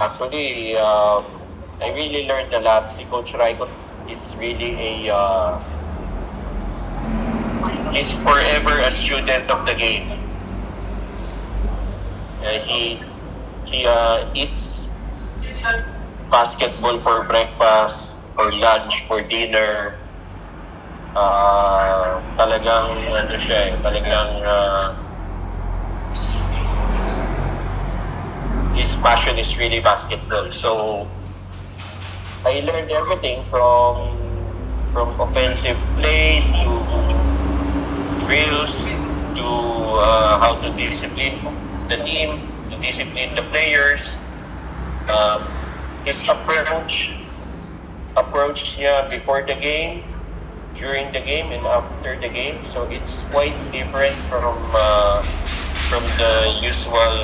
Actually, I really learned a lot. Si Coach Raikot is really is forever a student of the game. He eats basketball for breakfast, for lunch, for dinner. Talagang ano siya talagang his passion is really basketball. So I learned everything from offensive plays to drills to how to discipline the team, to discipline the players. His approach niya before the game, during the game, and after the game. So it's quite different from the usual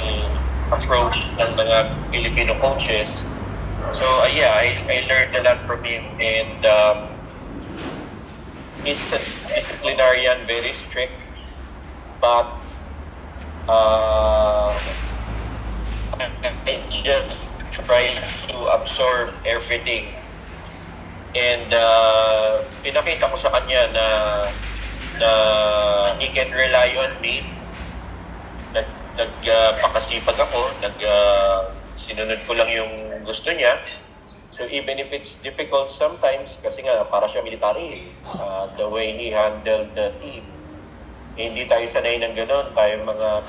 approach ng mga Filipino coaches. So yeah, I learned a lot from him, and he's a disciplinarian, very strict, but I just try to absorb everything. And pinakita ko sa kanya na he can rely on me. Nagpakasipag ako, sinunod ko lang yung gusto niya. So even if it's difficult sometimes, kasi nga para siya military, the way he handled the team, hindi tayo sanay ng gano'n. Tayo mga